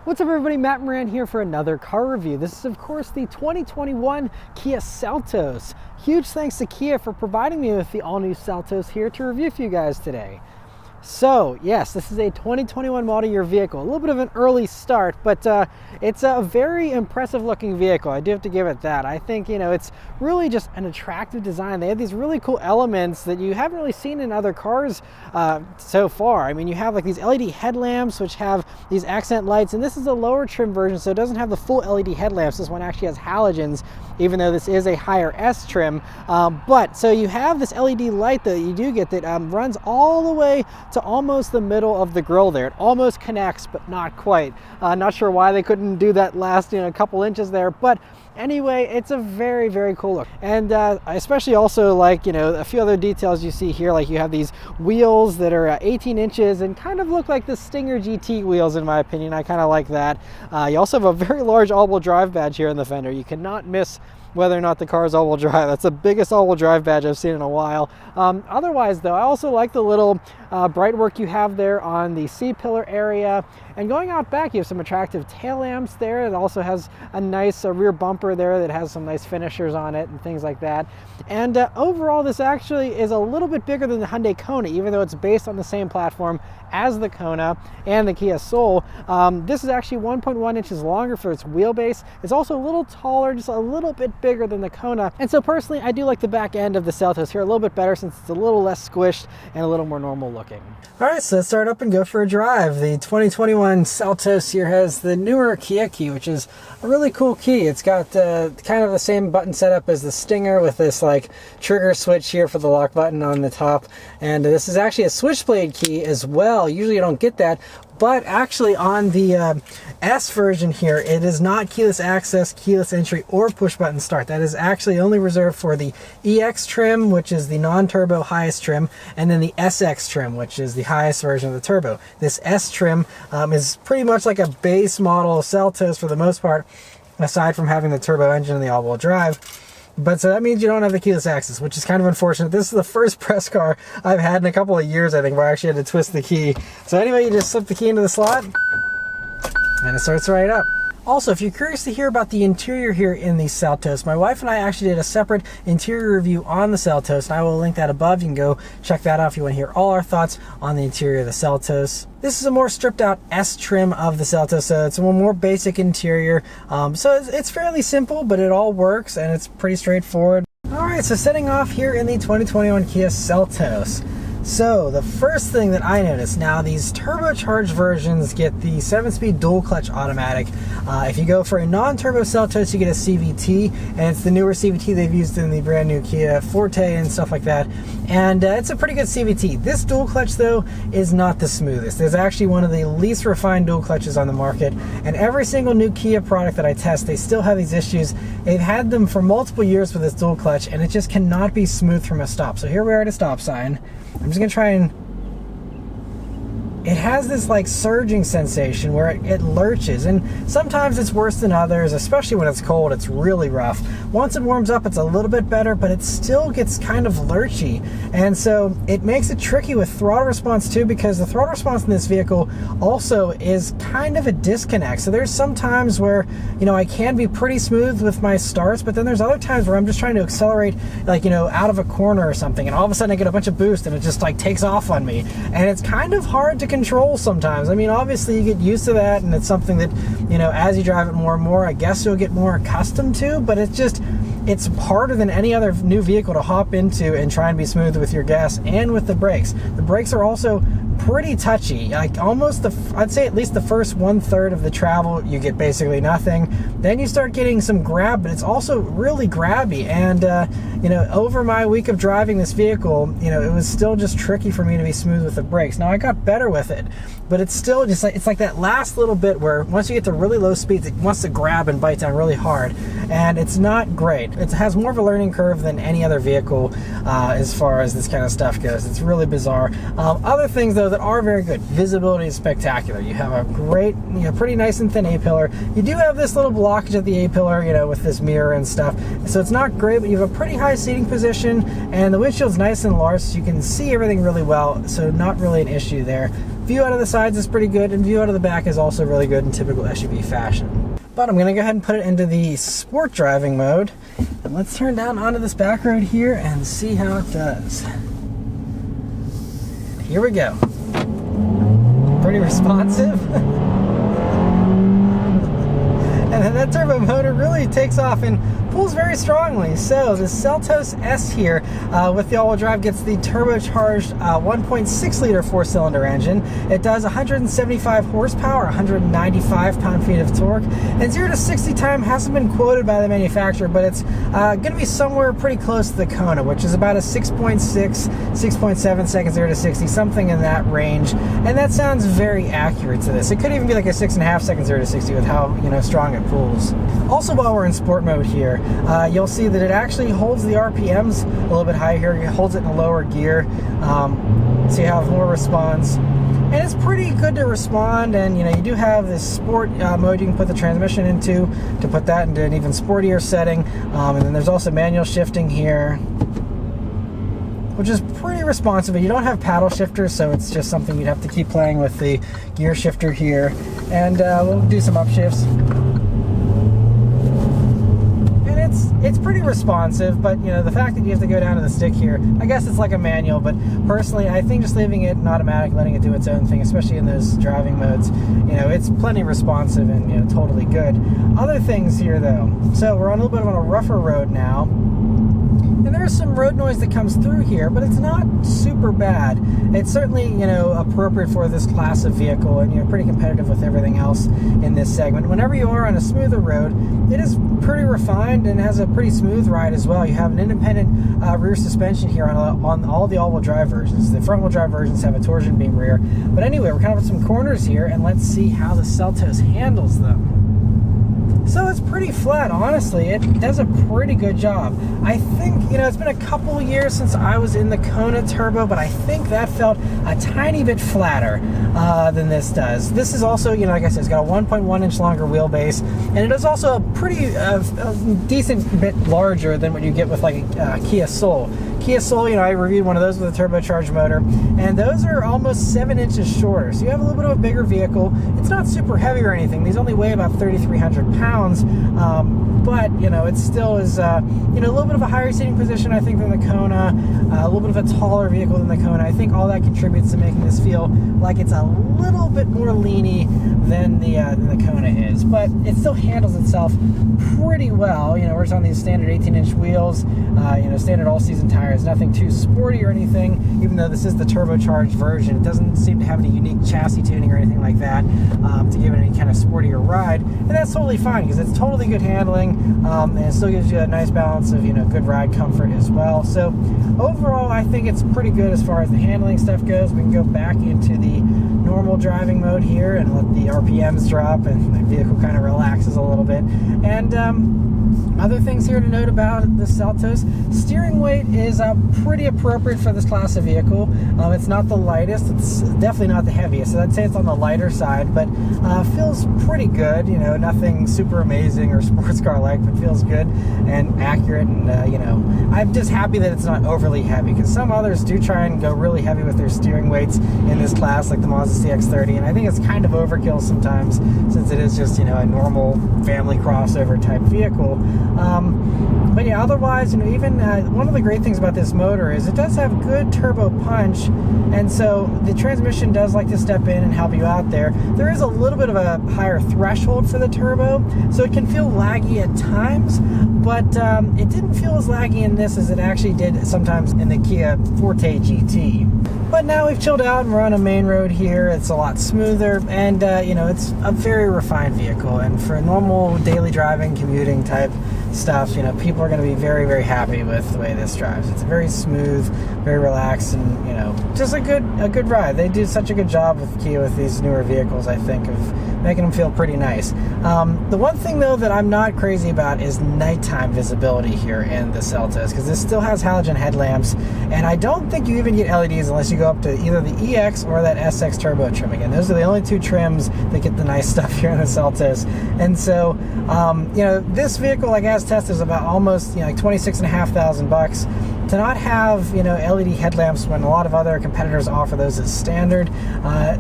What's up everybody, Matt Maran here for another car review. This is of course the 2021 Kia Seltos. Huge thanks to Kia for providing me with the all-new Seltos here to review for you guys today. So yes, this is a 2021 model year vehicle. A little bit of an early start, but it's a very impressive looking vehicle. I do have to give it that. I think, it's really just an attractive design. They have these really cool elements that you haven't really seen in other cars so far. I mean, you have like these LED headlamps, which have these accent lights, and this is a lower trim version, so it doesn't have the full LED headlamps. This one actually has halogens, even though this is a higher S trim. But so you have this LED light that you do get that runs all the way to almost the middle of the grille there. It almost connects, but not quite. Not sure why they couldn't do that last a couple inches there, but anyway, it's a very, very cool look. And I especially also like, a few other details you see here, like you have these wheels that are 18 inches and kind of look like the Stinger GT wheels in my opinion. I kind of like that. You also have a very large all-wheel drive badge here in the fender. You cannot miss whether or not the car is all-wheel drive. That's the biggest all-wheel drive badge I've seen in a while. Otherwise though, I also like the little bright work you have there on the C-pillar area. And going out back, you have some attractive tail lamps there. It also has a nice rear bumper there that has some nice finishers on it and things like that. And overall, this actually is a little bit bigger than the Hyundai Kona, even though it's based on the same platform as the Kona and the Kia Soul. This is actually 1.1 inches longer for its wheelbase. It's also a little taller, just a little bit bigger than the Kona. And so personally, I do like the back end of the Seltos here a little bit better since it's a little less squished and a little more normal looking. All right, so let's start up and go for a drive. The 2021 Seltos here has the newer Kia key, which is a really cool key. It's got kind of the same button setup as the Stinger with this like trigger switch here for the lock button on the top. And this is actually a switchblade key as well. Usually you don't get that, but actually on the S version here, it is not keyless access, keyless entry, or push button start. That is actually only reserved for the EX trim, which is the non-turbo highest trim, and then the SX trim, which is the highest version of the turbo. This S trim is pretty much like a base model Seltos for the most part, aside from having the turbo engine and the all-wheel drive. But so that means you don't have the keyless access, which is kind of unfortunate. This is the first press car I've had in a couple of years, I think, where I actually had to twist the key. So anyway, you just slip the key into the slot and it starts right up. Also, if you're curious to hear about the interior here in the Seltos, my wife and I actually did a separate interior review on the Seltos, and I will link that above. You can go check that out if you want to hear all our thoughts on the interior of the Seltos. This is a more stripped out S trim of the Seltos, so it's a more basic interior. So it's fairly simple, but it all works and it's pretty straightforward. All right, so setting off here in the 2021 Kia Seltos. So the first thing that I noticed, now these turbocharged versions get the 7-speed dual clutch automatic. If you go for a non-turbo Seltos, you get a CVT, and it's the newer CVT they've used in the brand new Kia Forte and stuff like that. And it's a pretty good CVT. This dual clutch though is not the smoothest. There's actually one of the least refined dual clutches on the market, and every single new Kia product that I test, they still have these issues. They've had them for multiple years with this dual clutch, and it just cannot be smooth from a stop. So here we are at a stop sign. I'm just gonna try and, it has this like surging sensation where it lurches, and sometimes it's worse than others, especially when it's cold. It's really rough. Once it warms up, it's a little bit better, but it still gets kind of lurchy, and so it makes it tricky with throttle response too, because the throttle response in this vehicle also is kind of a disconnect. So there's some times where I can be pretty smooth with my starts, but then there's other times where I'm just trying to accelerate, like out of a corner or something, and all of a sudden I get a bunch of boost and it just like takes off on me, and it's kind of hard to control sometimes. I mean, obviously you get used to that, and it's something that as you drive it more and more, I guess you'll get more accustomed to, but it's harder than any other new vehicle to hop into and try and be smooth with your gas and with the brakes. The brakes are also pretty touchy. Like almost I'd say at least the first 1/3 of the travel, you get basically nothing. Then you start getting some grab, but it's also really grabby. And over my week of driving this vehicle, it was still just tricky for me to be smooth with the brakes. Now I got better with it, but it's still just like, it's like that last little bit where once you get to really low speeds, it wants to grab and bite down really hard, and it's not great. It has more of a learning curve than any other vehicle as far as this kind of stuff goes. It's really bizarre. Other things though that are very good, visibility is spectacular. You have a great, pretty nice and thin A-pillar. You do have this little blockage at the A-pillar, with this mirror and stuff, so it's not great, but you have a pretty high seating position, and the windshield's nice and large, so you can see everything really well, so not really an issue there. View out of the sides is pretty good, and view out of the back is also really good in typical SUV fashion. But I'm gonna go ahead and put it into the sport driving mode, and let's turn down onto this back road here and see how it does. Here we go. Pretty responsive. And then that turbo motor really takes off and pulls very strongly. So the Seltos S here with the all-wheel drive gets the turbocharged 1.6 liter 4-cylinder engine. It does 175 horsepower, 195 pound-feet of torque, and 0 to 60 time hasn't been quoted by the manufacturer, but it's going to be somewhere pretty close to the Kona, which is about a 6.6, 6.7 seconds 0 to 60, something in that range. And that sounds very accurate to this. It could even be like a 6.5 seconds 0 to 60 with how strong it pulls. Also, while we're in sport mode here, you'll see that it actually holds the RPMs a little bit higher here. It holds it in a lower gear, so you have more response. And it's pretty good to respond, and you do have this sport mode you can put the transmission into to put that into an even sportier setting. And then there's also manual shifting here, which is pretty responsive, but you don't have paddle shifters, so it's just something you'd have to keep playing with the gear shifter here. And we'll do some upshifts. It's pretty responsive, but the fact that you have to go down to the stick here, I guess it's like a manual, but personally I think just leaving it in automatic, letting it do its own thing, especially in those driving modes, it's plenty responsive and totally good. Other things here though, so we're on a little bit of a rougher road now, and there's some road noise that comes through here, but it's not super bad. It's certainly, appropriate for this class of vehicle, and pretty competitive with everything else in this segment. Whenever you are on a smoother road, it is pretty refined and has a pretty smooth ride as well. You have an independent rear suspension here on all the all-wheel drive versions. The front-wheel drive versions have a torsion beam rear. But anyway, we're kind of at some corners here, and let's see how the Seltos handles them. So it's pretty flat, honestly. It does a pretty good job. I think, it's been a couple years since I was in the Kona Turbo, but I think that felt a tiny bit flatter than this does. This is also, like I said, it's got a 1.1 inch longer wheelbase, and it is also a pretty a decent bit larger than what you get with like a Kia Soul. Kia Soul, I reviewed one of those with a turbocharged motor, and those are almost 7 inches shorter. So you have a little bit of a bigger vehicle. It's not super heavy or anything. These only weigh about 3,300 pounds, but it still is a little bit of a higher seating position, I think, than the Kona. A little bit of a taller vehicle than the Kona. I think all that contributes to making this feel like it's a little bit more leany than the Kona is, but it still handles itself pretty well. We're just on these standard 18-inch wheels, standard all-season tires. Nothing too sporty or anything, even though this is the turbocharged version. It doesn't seem to have any unique chassis tuning or anything like that to give it any kind of sportier ride, and that's totally fine because it's totally good handling, and it still gives you a nice balance of good ride comfort as well. So overall, I think it's pretty good as far as the handling stuff goes. We can go back into the normal driving mode here and let the RPMs drop, and the vehicle kind of relaxes a little bit. And other things here to note about the Seltos: steering weight is pretty appropriate for this class of vehicle. It's not the lightest, it's definitely not the heaviest, so I'd say it's on the lighter side, but feels pretty good. Nothing super amazing or sports car like, but feels good and accurate. And I'm just happy that it's not overly heavy, because some others do try and go really heavy with their steering weights in this class, like the Mazda CX-30, and I think it's kind of overkill sometimes, since it is just a normal family crossover type vehicle. But yeah, otherwise, even one of the great things about this motor is it does have good turbo punch, and so the transmission does like to step in and help you out there. There is a little bit of a higher threshold for the turbo, so it can feel laggy at times, but it didn't feel as laggy in this as it actually did sometimes in the Kia Forte GT. But now we've chilled out and we're on a main road here. It's a lot smoother, and it's a very refined vehicle, and for normal daily driving, commuting type stuff, people are going to be very, very happy with the way this drives. It's very smooth, very relaxed, and just a good ride. They do such a good job with Kia with these newer vehicles, I think, of making them feel pretty nice. The one thing though that I'm not crazy about is nighttime visibility here in the Seltos, because this still has halogen headlamps, and I don't think you even get LEDs unless you go up to either the EX or that SX turbo trim. Again, those are the only two trims that get the nice stuff here in the Seltos. And so this vehicle, like as tested, is about almost like $26,500. to not have, you know, LED headlamps when a lot of other competitors offer those as standard,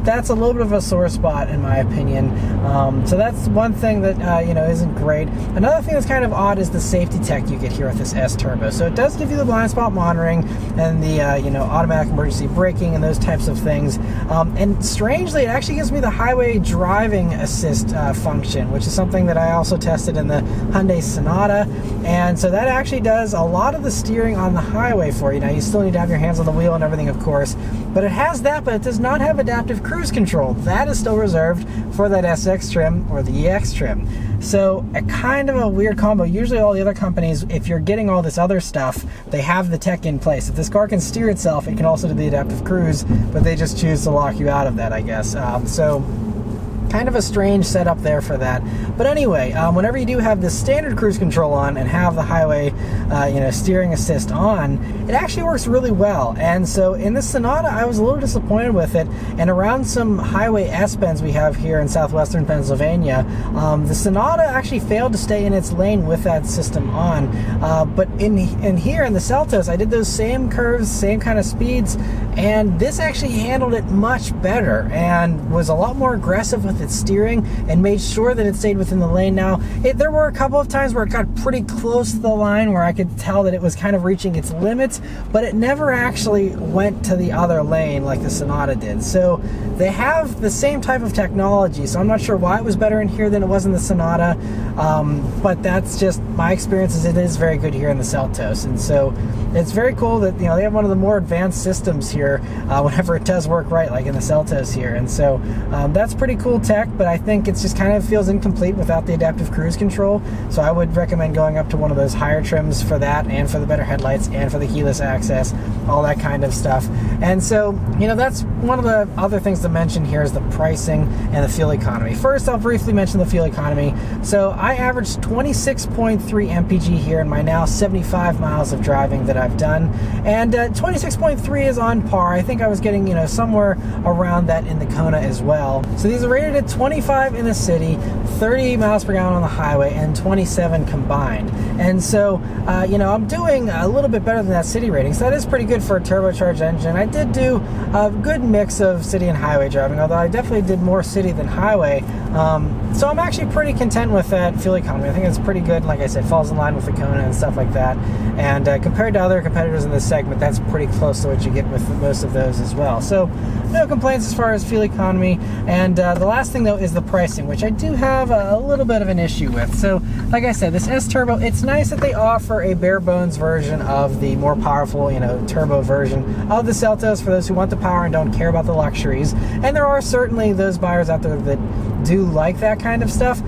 that's a little bit of a sore spot in my opinion. So that's one thing that, you know, isn't great. Another thing that's kind of odd is the safety tech you get here with this S Turbo. So it does give you the blind spot monitoring and the, you know, automatic emergency braking and those types of things. And strangely, it actually gives me the highway driving assist function, which is something that I also tested in the Hyundai Sonata. And so that actually does a lot of the steering on the highway for you. Now, you still need to have your hands on the wheel and everything, of course, but it has that, but it does not have adaptive cruise control. That is still reserved for that SX trim or the EX trim. So a kind of a weird combo. Usually all the other companies, if you're getting all this other stuff, they have the tech in place. If this car can steer itself, it can also do the adaptive cruise, but they just choose to lock you out of that, I guess. So kind of a strange setup there for that. But anyway, whenever you do have the standard cruise control on and have the highway you know, steering assist on, it actually works really well. And so in this Sonata, I was a little disappointed with it. And around some highway S-bends we have here in southwestern Pennsylvania, the Sonata actually failed to stay in its lane with that system on. But in here in the Seltos, I did those same curves, same kind of speeds, and this actually handled it much better and was a lot more aggressive with its steering and made sure that it stayed within the lane. Now, there were a couple of times where it got pretty close to the line where I could tell that it was kind of reaching its limits, but it never actually went to the other lane like the Sonata did. So they have the same type of technology, so I'm not sure why it was better in here than it was in the Sonata, but that's just my experience. Is it is very good here in the Seltos. And so it's very cool that, you know, they have one of the more advanced systems here whenever it does work right, like in the Seltos here. And so that's pretty cool tech, but I think it's just kind of feels incomplete without the adaptive cruise control. So I would recommend going up to one of those higher trims for that, and for the better headlights, and for the keyless access, all that kind of stuff. And so, you know, that's one of the other things to mention here is the pricing and the fuel economy. First, I'll briefly mention the fuel economy. So I averaged 26.3 mpg here in my now 75 miles of driving that I've done, and 26.3 is on par. I think I was getting, you know, somewhere around that in the Kona as well. So these are rated at 25 in the city, 30 miles per gallon on the highway, and 27 combined. And so, you know, I'm doing a little bit better than that city rating, so that is pretty good for a turbocharged engine. I did do a good mix of city and highway driving, although I definitely did more city than highway. So I'm actually pretty content with that fuel economy. I think it's pretty good. Like I said, falls in line with the Kona and stuff like that. And compared to other competitors in this segment, that's pretty close to what you get with most of those as well. So no complaints as far as fuel economy. And the last thing though is the pricing, which I do have a little bit of an issue with. So like I said, this S Turbo, it's nice that they offer a bare bones version of the more powerful, you know, turbo version of the Seltos for those who want the power and don't care about the luxuries. And there are certainly those buyers out there that do like that kind of stuff.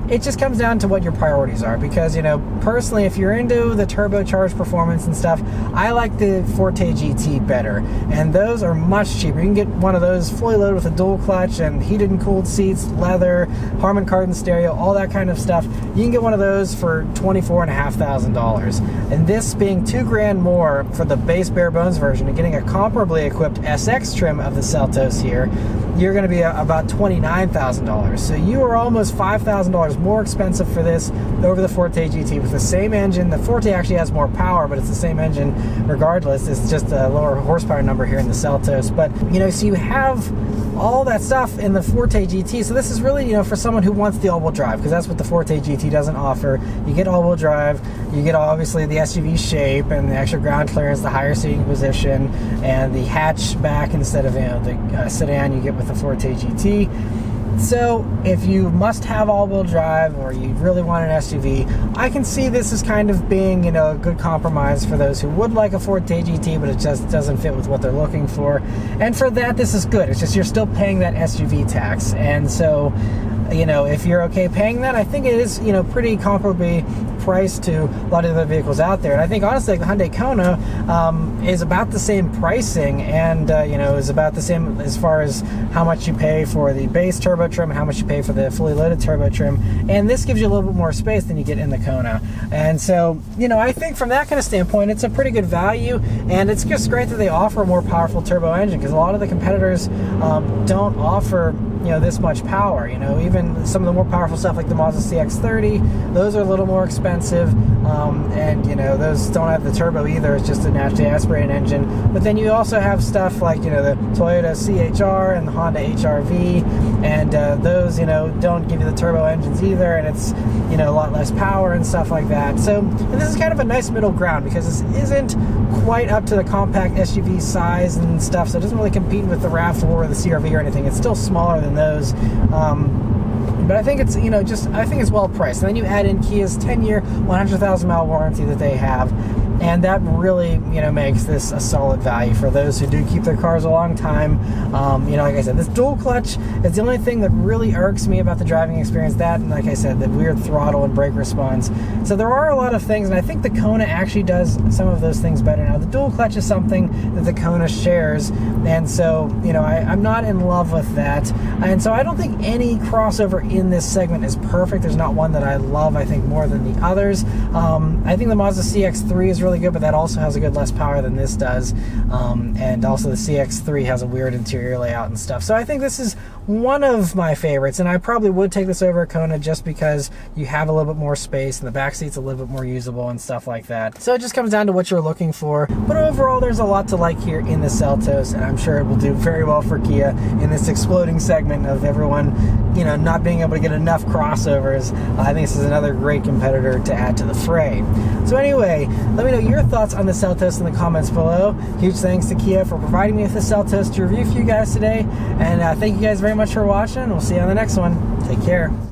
It just comes down to what your priorities are, because, you know, personally, if you're into the turbocharged performance and stuff, I like the Forte GT better, and those are much cheaper. You can get one of those fully loaded with a dual clutch and heated and cooled seats, leather, Harman Kardon stereo, all that kind of stuff. You can get one of those for $24,500, and this being $2,000 more for the base bare bones version and getting a comparably equipped SX trim of the Seltos here, you're going to be about $29,000. So you are almost $5,000 more expensive for this over the Forte GT with the same engine. The Forte actually has more power, but it's the same engine regardless. It's just a lower horsepower number here in the Seltos. But, you know, so you have all that stuff in the Forte GT. So this is really, you know, for someone who wants the all-wheel drive, because that's what the Forte GT doesn't offer. You get all-wheel drive, you get obviously the SUV shape and the extra ground clearance, the higher seating position, and the hatchback instead of, you know, the sedan you get with the Forte GT. So if you must have all-wheel drive or you really want an SUV, I can see this as kind of being, you know, a good compromise for those who would like a Forte GT, but it just doesn't fit with what they're looking for. And for that, this is good. It's just you're still paying that SUV tax. And so, you know, if you're okay paying that, I think it is, you know, pretty comparably priced to a lot of other vehicles out there. And I think honestly, like the Hyundai Kona is about the same pricing, and you know, is about the same as far as how much you pay for the base turbo trim and how much you pay for the fully loaded turbo trim. And this gives you a little bit more space than you get in the Kona. And so, you know, I think from that kind of standpoint, it's a pretty good value, and it's just great that they offer a more powerful turbo engine, because a lot of the competitors don't offer this much power. Even some of the more powerful stuff like the Mazda CX-30, those are a little more expensive, and those don't have the turbo either. It's just a naturally aspirated engine. But then you also have stuff like the Toyota CHR and the Honda HR-V, and those don't give you the turbo engines either, and it's a lot less power and stuff like that. So this is kind of a nice middle ground, because this isn't quite up to the compact SUV size and stuff, so it doesn't really compete with the RAV4 or the CR-V or anything. It's still smaller than those, but I think it's I think it's well priced. And then you add in Kia's 10-year 100,000 mile warranty that they have, and that really makes this a solid value for those who do keep their cars a long time. Like I said, this dual clutch is the only thing that really irks me about the driving experience. That, and like I said, the weird throttle and brake response. So there are a lot of things, and I think the Kona actually does some of those things better. Now, the dual clutch is something that the Kona shares, and so I'm not in love with that. And so I don't think any crossover in this segment is perfect. There's not one that I love, I think, more than the others. I think the Mazda CX-3 is really good, but that also has a good less power than this does. And also the CX-3 has a weird interior layout and stuff. So I think this is one of my favorites, and I probably would take this over a Kona just because you have a little bit more space and the back seat's a little bit more usable and stuff like that. So it just comes down to what you're looking for. But overall, there's a lot to like here in the Seltos, and I'm sure it will do very well for Kia in this exploding segment of everyone not being able to get enough crossovers. I think this is another great competitor to add to the fray. So anyway, let me know your thoughts on the Seltos in the comments below. Huge thanks to Kia for providing me with the Seltos to review for you guys today, and thank you guys very much for watching. We'll see you on the next one. Take care.